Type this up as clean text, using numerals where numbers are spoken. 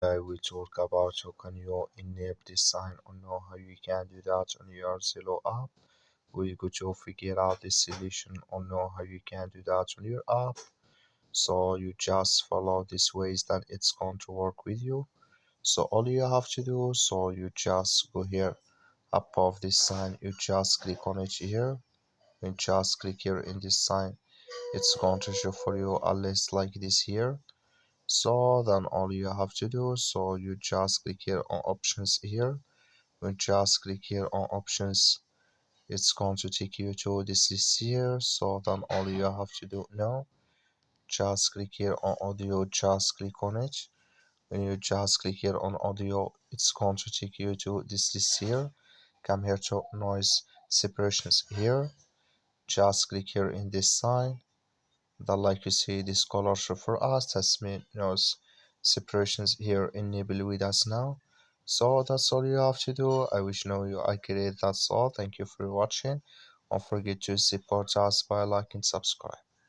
I will talk about how can you enable this sign or know how you can do that on your Zello app. We go to figure out this solution or know how you can do that on your app. So you just follow these ways that it's going to work with you. So all you have to do, so you just go here above this sign, you just click on it here. You just click here in this sign, it's going to show for you a list like this here. So then all you have to do, so you just click here on options here. When just click here on options, it's going to take you to this list here. So then all you have to do now, just click here on audio, just click on it. When you just click here on audio, it's going to take you to this list here. Come here to noise separations here, just click here in this sign. Then like you see this color show for us, that's mean noise separations here enable with us now. So that's all you have to do. I wish know you accurate. That's all. Thank you for watching. Don't forget to support us by liking, subscribe.